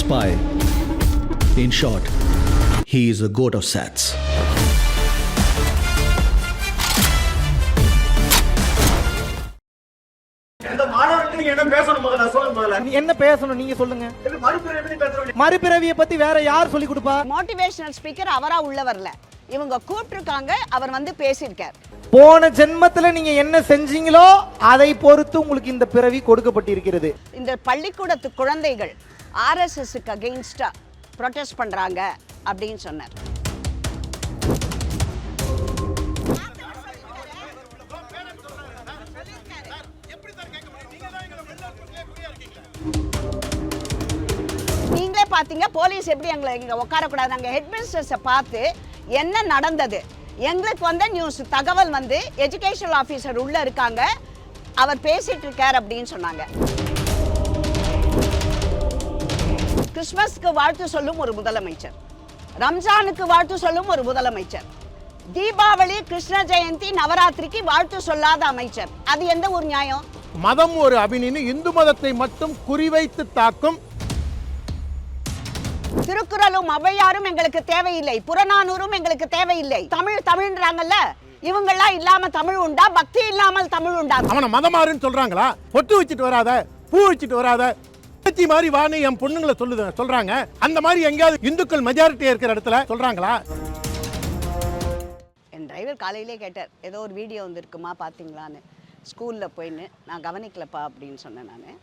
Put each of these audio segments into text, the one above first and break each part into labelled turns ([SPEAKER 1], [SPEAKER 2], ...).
[SPEAKER 1] spy. In short, he is a goat of sats.
[SPEAKER 2] என்ன பேசணும் நீங்க சொல்லுங்க. மறுபிறவியை பத்தி வேற யார் சொல்லி கொடுப்பா?
[SPEAKER 3] மோட்டிவேஷனல் ஸ்பீக்கர் அவரா உள்ள வரல, இவங்க கூப்பிட்டுருக்காங்க, அவர் வந்து பேசியிருக்கார்.
[SPEAKER 2] போன ஜென்மத்துல நீங்க என்ன செஞ்சீங்களோ அதை பொறுத்து உங்களுக்கு இந்த பிறவி கொடுக்கப்பட்டிருக்கிறது.
[SPEAKER 3] இந்த பள்ளிக்கூடத்து குழந்தைகள் ஆர்எஸ்எஸ்க்கு அகெயின்ஸ்டா ப்ரொடெஸ்ட் பண்றாங்க அப்படின்னு சொன்னார். நீங்களே பாத்தீங்க போலீஸ் எப்படி எங்களை இங்க உட்காரக்கூடாது, நாங்க ஹெட் மினிஸ்டர்ஸை பார்த்து என்ன நடந்தது, எங்களுக்கு வந்த நியூஸ் தகவல் வந்து எஜுகேஷனல் ஆஃபீஸர் உள்ள இருக்காங்க, அவர் பேசிட்டு இருக்கார் அப்படின்னு சொன்னாங்க. கிறிஸ்மஸ்க்கு வாழ்த்து சொல்லும் ஒரு முதலமைச்சர், ரம்ஜானுக்கு வாழ்த்து சொல்லும் ஒரு முதலமைச்சர், தீபாவளி, கிருஷ்ண ஜெயந்தி, நவராத்திரிக்கு வாழ்த்து சொல்லாத அமைச்சர், அது எந்த ஒரு நியாயம்?
[SPEAKER 4] மதம் ஒரு அபினின்னு இந்து மதத்தை மட்டும் குறிவைத்து தாக்கும்.
[SPEAKER 3] திருக்குறளும் ஔவையாரும் எங்களுக்கு தேவையில்லை, புறநானூறும் எங்களுக்கு தேவையில்லை. தமிழ் தமிழ்ன்றாங்கல்ல, இவங்கெல்லாம் இல்லாம தமிழ் உண்டா? பக்தி இல்லாமல் தமிழ் உண்டா?
[SPEAKER 4] அவனை மதமாறுன்னு சொல்றாங்களா? பொட்டு வச்சுட்டு வராத, பூ வச்சுட்டு வராத, மாதிரி வான்னு என் பொண்ணுங்களை சொல்றாங்க. அந்த மாதிரி எங்கேயாவது இந்துக்கள் மெஜாரிட்டி இருக்கிற இடத்துல சொல்றாங்களா?
[SPEAKER 3] என் டிரைவர் காலையிலே கேட்டார், ஏதோ ஒரு வீடியோ வந்துருக்குமா பார்த்தீங்களான்னு. ஸ்கூலில் போயின்னு நான் கவனிக்கலப்பா அப்படின்னு சொன்னேன். நான்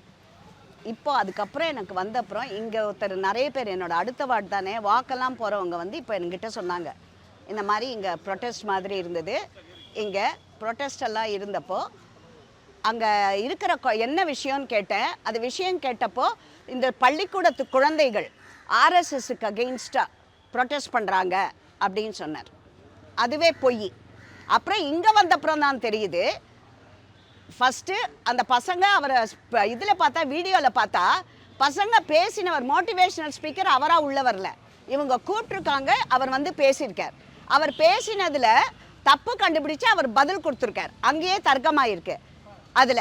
[SPEAKER 3] இப்போ அதுக்கப்புறம் எனக்கு வந்த அப்புறம் இங்கே ஒருத்தர் நிறைய பேர் என்னோட அடுத்த வார்டு தானே வாக்கெல்லாம் போகிறவங்க வந்து இப்போ என்கிட்ட சொன்னாங்க, இந்த மாதிரி இங்கே ப்ரொட்டஸ்ட் மாதிரி இருந்தது. இங்கே ப்ரொட்டஸ்ட் எல்லாம் இருந்தப்போ அங்கே இருக்கிற என்ன விஷயம்னு கேட்டேன். அது விஷயம் கேட்டப்போ இந்த பள்ளிக்கூடத்து குழந்தைகள் ஆர்எஸ்எஸ்க்கு அகெயின்ஸ்டாக ப்ரொட்டஸ்ட் பண்ணுறாங்க அப்படின்னு சொன்னார். அதுவே பொய். அப்புறம் இங்கே வந்தப்புறம் தான் தெரியுது, ஃபஸ்ட்டு அந்த பசங்க அவரை இதில் பார்த்தா, வீடியோவில் பார்த்தா பசங்க பேசினவர் மோட்டிவேஷனல் ஸ்பீக்கர் அவராக உள்ள வரல, இவங்க கூப்பிட்ருக்காங்க, அவர் வந்து பேசியிருக்கார். அவர் பேசினதில் தப்பு கண்டுபிடிச்சு அவர் பதில் கொடுத்துருக்கார். அங்கேயே தர்க்கமாயிருக்கு. அதில்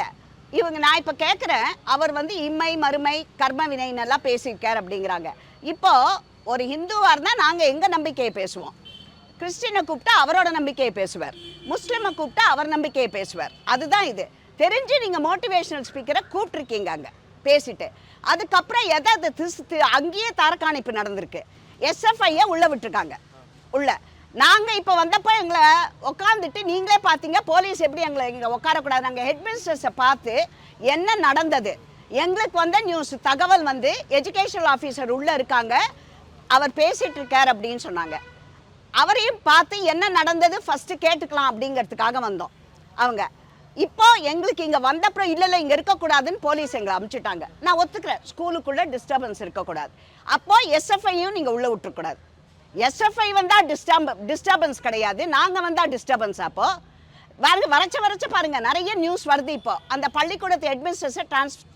[SPEAKER 3] இவங்க நான் இப்போ கேட்குறேன், அவர் வந்து இம்மை மறுமை கர்ம வினைன்னெல்லாம் பேசியிருக்கார் அப்படிங்கிறாங்க. இப்போது ஒரு ஹிந்துவாக இருந்தால் நாங்கள் எங்கள் நம்பிக்கையை பேசுவோம், கிறிஸ்டினை கூப்பிட்டா அவரோட நம்பிக்கையை பேசுவார், முஸ்லீமை கூப்பிட்டா அவர் நம்பிக்கையை பேசுவார். அதுதான் இது. தெரிஞ்சு நீங்கள் மோட்டிவேஷனல் ஸ்பீக்கரை கூப்பிட்ருக்கீங்க அங்கே பேசிட்டு, அதுக்கப்புறம் எதை அங்கேயே தரக்காணிப்பு நடந்திருக்கு. எஸ்எஃப்ஐயை உள்ளே விட்டுருக்காங்க. உள்ள நாங்கள் இப்போ வந்தப்போ எங்களை உட்காந்துட்டு நீங்களே பார்த்தீங்க, போலீஸ் எப்படி எங்களை இங்கே உட்காரக்கூடாது, நாங்கள் ஹெட் மினிஸ்டர்ஸை பார்த்து என்ன நடந்தது, எங்களுக்கு வந்த நியூஸ் தகவல் வந்து எஜுகேஷனல் ஆஃபீஸர் உள்ளே இருக்காங்க, அவர் பேசிகிட்டு இருக்கார் அப்படின்னு சொன்னாங்க. அவரையும் பார்த்து என்ன நடந்தது ஃபஸ்ட்டு கேட்டுக்கலாம் அப்படிங்கிறதுக்காக வந்தோம். அவங்க இப்போ எங்களுக்கு இங்கே வந்தப்புறம் இல்லை இங்கே இருக்கக்கூடாதுன்னு போலீஸ் எங்களை அனுப்பிச்சிட்டாங்க. நான் ஒத்துக்கிறேன், ஸ்கூலுக்குள்ளே டிஸ்டர்பன்ஸ் இருக்கக்கூடாது. அப்போது எஸ்எஃப்ஐயும் நீங்கள் உள்ளே விட்டுருக்கூடாது. எஸ்எஃப்ஐ வந்தால் டிஸ்டர்பன்ஸ் கிடையாது, நாங்கள் வந்தால் டிஸ்டர்பன்ஸ். அப்போது வரைச்ச பாருங்கள், நிறைய நியூஸ் வருது. இப்போ அந்த பள்ளிக்கூடத்து ஹெட்மினிஸ்டர்ஸை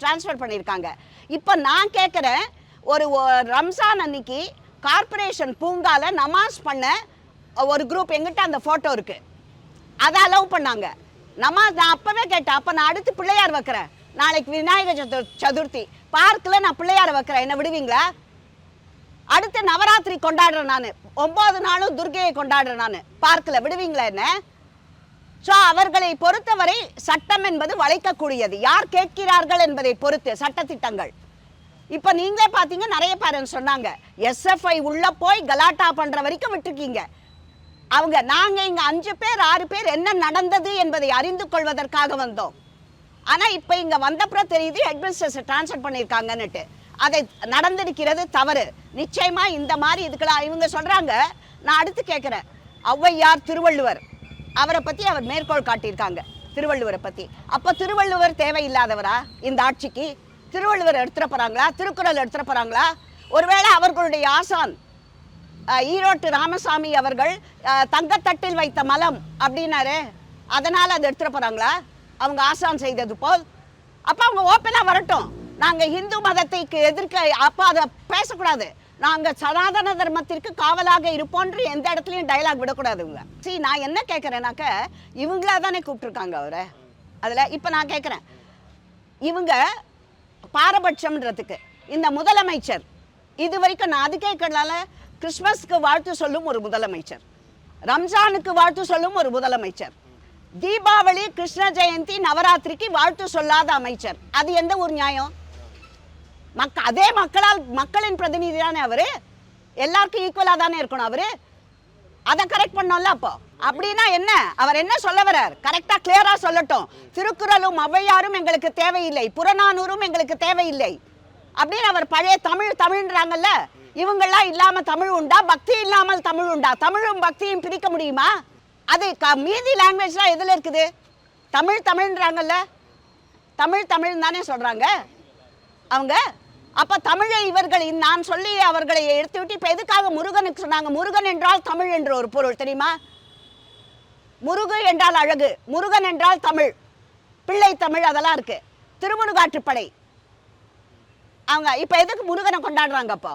[SPEAKER 3] ட்ரான்ஸ்ஃபர் பண்ணியிருக்காங்க. இப்போ நான் கேட்குறேன், ஒரு ரம்ஜான் அன்னைக்கு கார்பரேஷன் பூங்கால நமாஸ் பண்ண ஒரு குரூப், எங்கிட்ட அந்த ஃபோட்டோ இருக்குது, அதை அலோவ் பண்ணாங்க. நமாஸ் நான் அப்போவே கேட்டேன், அப்போ நான் அடுத்து பிள்ளையார் வைக்கிறேன், நாளைக்கு விநாயகர் சதுர்த்தி பார்க்கில் நான் பிள்ளையார் வைக்கிறேன், என்ன விடுவீங்களா? அடுத்து நவராத்திரி கொண்டாடுறேன், நான் 9 நாளும் துர்கையை கொண்டாடுறேன், நான் பார்க்கில் விடுவீங்களா என்ன? ஸோ அவர்களை பொறுத்தவரை சட்டம் என்பது வளைக்கக்கூடியது, யார் கேட்கிறார்கள் என்பதை பொறுத்து சட்டத்திட்டங்கள். இப்போ நீங்களே பார்த்தீங்க, நிறைய பேரண்ட்ஸ் சொன்னாங்க, எஸ்எஃப்ஐ உள்ளே போய் கலாட்டா பண்ணுற வரைக்கும் விட்டுருக்கீங்க. அவங்க நாங்கள் இங்கே 5 பேர் 6 பேர் என்ன நடந்தது என்பதை அறிந்து கொள்வதற்காக வந்தோம். ஆனால் இப்போ இங்கே வந்தப்புறம் தெரியுது ஹெட்மினிஸ்டர்ஸை ட்ரான்ஸ்ஃபர் பண்ணியிருக்காங்கன்னுட்டு. அதை நடந்திருக்கிறது தவறு. நிச்சயமாக இந்த மாதிரி இதுக்கெல்லாம் இவங்க சொல்கிறாங்க. நான் அடுத்து கேட்குறேன், ஔவையார், திருவள்ளுவர், அவரை பற்றி அவர் மேற்கோள் காட்டியிருக்காங்க, திருவள்ளுவரை பற்றி. அப்போ திருவள்ளுவர் தேவையில்லாதவரா இந்த ஆட்சிக்கு? திருவள்ளுவர் எடுத்துகிட்டு போகிறாங்களா? திருக்குறள் எடுத்துகிட்டு போகிறாங்களா? ஒருவேளை அவர்களுடைய ஆசான் ஈரோட்டு ராமசாமி அவர்கள் தங்கத்தட்டில் வைத்த மலம் அப்படின்னாரு, அதனால் அதை எடுத்துகிட்டு போகிறாங்களா அவங்க ஆசான் செய்தது போல்? அப்போ அவங்க ஓப்பனாக வரட்டும், நாங்கள் இந்து மதத்தை எதிர்க்க, அப்போ அதை பேசக்கூடாது, நாங்கள் சனாதன தர்மத்திற்கு காவலாக இருப்போன்று எந்த இடத்துலையும் டைலாக் விடக்கூடாது. இவங்க நான் என்ன கேட்குறேன்னாக்க, இவங்களா தானே கூப்பிட்ருக்காங்க அவரை. அதில் இப்போ நான் கேட்குறேன், இவங்க பாரபட்சம்ன்றதுக்கு இந்த முதலமைச்சர் இது வரைக்கும் நான் அதுக்கே கேட்கலால. கிறிஸ்மஸ்க்கு வாழ்த்து சொல்லும் ஒரு முதலமைச்சர், ரம்ஜானுக்கு வாழ்த்து சொல்லும் ஒரு முதலமைச்சர், தீபாவளி, கிருஷ்ண ஜெயந்தி, நவராத்திரிக்கு வாழ்த்து சொல்லாத அமைச்சர். அது எந்த ஒரு நியாயம்? அதே மக்களின் பிரதிநிதி தானே அவரு, எல்லாருக்கும் ஈக்குவலா தானே இருக்கணும் அவரு. அதை கரெக்ட் பண்ணோம்ல. அப்போ அப்படின்னா என்ன, அவர் என்ன சொல்ல வர்றார்? கரெக்டா கிளியரா சொல்லட்டும். திருக்குறளும் ஔவையாரும் எங்களுக்கு தேவையில்லை, புறநானூறும் எங்களுக்கு தேவையில்லை அப்படின்னு அவர் பழைய தமிழ்ன்றாங்கல்ல. இவங்கெல்லாம் இல்லாம தமிழ் உண்டா? பக்தி இல்லாமல் தமிழ் உண்டா? தமிழும் பக்தியும் பிரிக்க முடியுமா? அது மீதி லாங்குவேஜ்லாம் எதுல இருக்குது? தமிழ்ன்றாங்கல்ல, தமிழ் தானே சொல்றாங்க அவங்க. அப்ப தமிழை இவர்கள் நான் சொல்லி அவர்களை எடுத்து விட்டு இப்ப எதுக்காக முருகனுக்கு சொன்னாங்க? முருகன் என்றால் தமிழ் என்ற ஒரு பொருள் தெரியுமா? முருகு என்றால் அழகு, முருகன் என்றால் தமிழ், பிள்ளை தமிழ் அதெல்லாம் இருக்கு. திருமுருகாற்றுப்படை அவங்க இப்ப எதுக்கு முருகனை கொண்டாடுறாங்க? அப்போ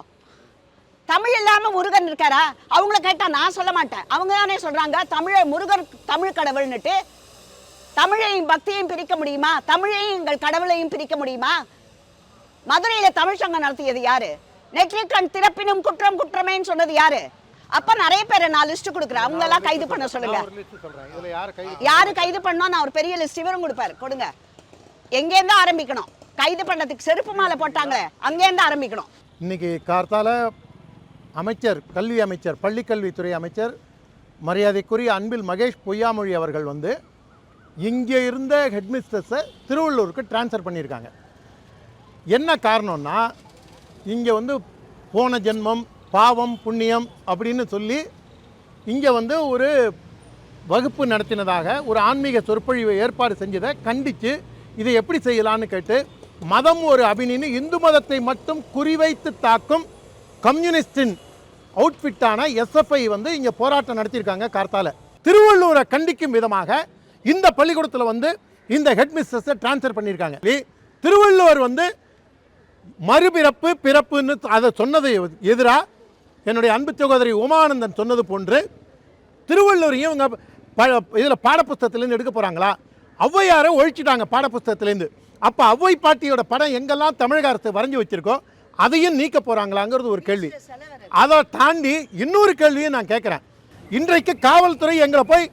[SPEAKER 3] தமிழ் இல்லாம முருகன் இருக்காரா? அவங்கள கேட்டா நான் சொல்ல மாட்டேன், அவங்க தானே சொல்றாங்க முருகன் தமிழ் கடவுள்னுட்டு. தமிழையும் பக்தியையும் பிரிக்க முடியுமா? தமிழையும் எங்கள் கடவுளையும் பிரிக்க முடியுமா? மதுரையில தமிழ் சங்கம் நடத்தியது யாரு? நெற்றிக்கண் திறப்பினும் குற்றம் குற்றமேன்னு சொன்னது யாரு? அப்ப நிறைய பேரை நான் லிஸ்ட் கொடுக்குறேன், அவங்க எல்லாம் கைது பண்ண சொல்லுங்க. யாரு கைது பண்ணோம்? நான் ஒரு பெரிய லிஸ்ட் இவரும் கொடுப்பாரு, கொடுங்க. எங்கேருந்து ஆரம்பிக்கணும்? கைது பண்ணதுக்கு செருப்பு மாலை போட்டாங்க, அங்கேருந்து ஆரம்பிக்கணும்.
[SPEAKER 4] இன்னைக்கு கார்த்தால அமைச்சர், கல்வி அமைச்சர், பள்ளிக்கல்வித்துறை அமைச்சர் மரியாதைக்குரிய அன்பில் மகேஷ் பொய்யாமொழி அவர்கள் வந்து இங்கே இருந்த ஹெட்மிஸ்ட்ரஸை திருவள்ளூருக்கு டிரான்ஸ்ஃபர் பண்ணியிருக்காங்க. என்ன காரணம்னா, இங்கே வந்து போன ஜென்மம் பாவம் புண்ணியம் அப்படின்னு சொல்லி இங்கே வந்து ஒரு வகுப்பு நடத்தினதாக ஒரு ஆன்மீக சொற்பொழிவை ஏற்பாடு செஞ்சதை கண்டித்து இதை எப்படி செய்யலான்னு கேட்டு மதம் ஒரு அபினின்னு இந்து மதத்தை மட்டும் குறிவைத்து தாக்கும் கம்யூனிஸ்டின் அவுட்ஃபிட்டான எஸ்எஃப்ஐ வந்து இங்கே போராட்டம் நடத்தியிருக்காங்க கார்த்தால. திருவள்ளூரை கண்டிக்கும் விதமாக இந்த பள்ளிக்கூடத்தில் வந்து இந்த ஹெட்மிஸ்ட்ரஸை டிரான்ஸ்ஃபர் பண்ணியிருக்காங்க. திருவள்ளுவர் வந்து மறுபிறப்பு பிறப்புன்னு அதை சொன்னதை எதிராக என்னுடைய அன்பு சகோதரி உமானந்தன் சொன்னது போன்று திருவள்ளுவரையும் இவங்க இதில் பாடப்புஸ்தகத்திலேருந்து எடுக்க போகிறாங்களா? ஔவையாரை ஒழிச்சிட்டாங்க பாடப்புஸ்தகத்திலேருந்து. அப்போ ஔவை பாட்டியோட படம் எங்கெல்லாம் தமிழக அரசு வரைஞ்சி வச்சுருக்கோ அதையும் நீக்க போகிறாங்களாங்கிறது ஒரு கேள்வி. அதை தாண்டி இன்னொரு கேள்வியும் நான் கேட்குறேன். இன்றைக்கு காவல்துறை எங்களை போய்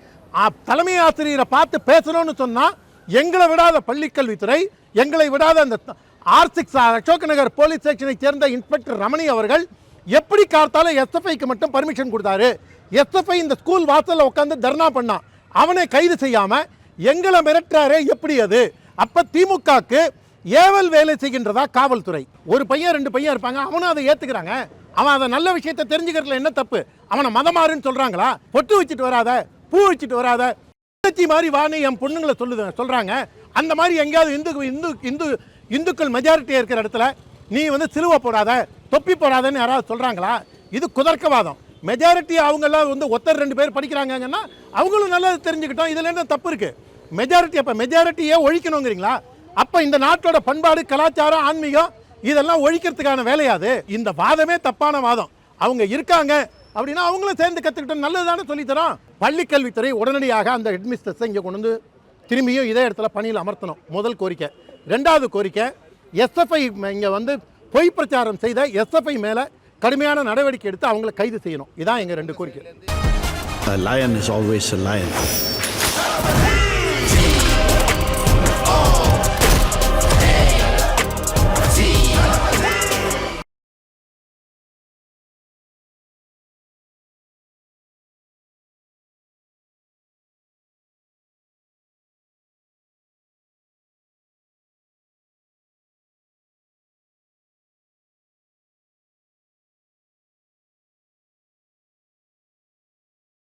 [SPEAKER 4] தலைமை ஆசிரியரை பார்த்து பேசணும்னு சொன்னால் எங்களை விடாத பள்ளிக்கல்வித்துறை, எங்களை விடாத அந்த R6 அசோக் நகர் போலீஸ் ஸ்டேஷனை சேர்ந்த இன்ஸ்பெக்டர் ரமணி அவர்கள் எப்படி கார்த்தால எஸ்எஃப்ஐக்கு மட்டும் பர்மிஷன் கொடுத்தாரு? எஸ்எஃப்ஐ இந்த ஸ்கூல் வாசலில் உட்காந்து தர்ணா பண்ணான், அவனை கைது செய்யாமல் எங்களை மிரட்டுறாரு, எப்படி அது? அப்போ திமுகக்கு ஏவல் வேலை செய்கின்றதா காவல்துறை? ஒரு பையன் ரெண்டு பையன் இருப்பாங்க, அவனும் அதை ஏற்றுக்கிறாங்க. அவன் அதை நல்ல விஷயத்தை தெரிஞ்சுக்கிறதுல என்ன தப்பு? அவனை மதமாறுன்னு சொல்கிறாங்களா? பொட்டு வச்சுட்டு வராத, பூ வச்சுட்டு வராத, மாதிரி வாணி என் பொண்ணுங்களை சொல்கிறாங்க. அந்த மாதிரி எங்கேயாவது இந்துக்கள் மெஜாரிட்டியாக இருக்கிற இடத்துல நீ வந்து சிலுவை போடாத, தொப்பி போடாதன்னு யாராவது சொல்கிறாங்களா? இது குதர்க்கவாதம். மெஜாரிட்டி அவங்கெல்லாம் வந்து ஒருத்தர் ரெண்டு பேர் படிக்கிறாங்கன்னா அவங்களும் நல்லா தெரிஞ்சுக்கிட்டோம், இதில் என்ன தப்பு இருக்குது? மெஜாரிட்டி அப்போ மெஜாரிட்டியே ஒழிக்கணுங்கிறீங்களா? அப்போ இந்த நாட்டோட பண்பாடு, கலாச்சாரம், ஆன்மீகம் இதெல்லாம் ஒழிக்கிறதுக்கான வேலையாது. இந்த வாதமே தப்பான வாதம். அவங்க இருக்காங்க அப்படின்னா அவங்களும் சேர்ந்து கற்றுக்கிட்டோம், நல்லது தானே சொல்லித்தரோம். பள்ளிக்கல்வித்துறை உடனடியாக அந்த ஹெட்மிஸ்ட்ரஸை இங்கே கொண்டு வந்து திரும்பியும் இதே இடத்துல பணியில் அமர்த்தணும், முதல் கோரிக்கை. ரெண்டாவது கோரிக்கை, எஸ்எஃப்ஐ இங்கே வந்து பொய் பிரச்சாரம் செய்த எஸ்எஃப்ஐ மேலே கடுமையான நடவடிக்கை எடுத்து அவங்களை கைது செய்யணும். இதான் எங்கள் ரெண்டு கோரிக்கை.
[SPEAKER 1] A lion is always a lion.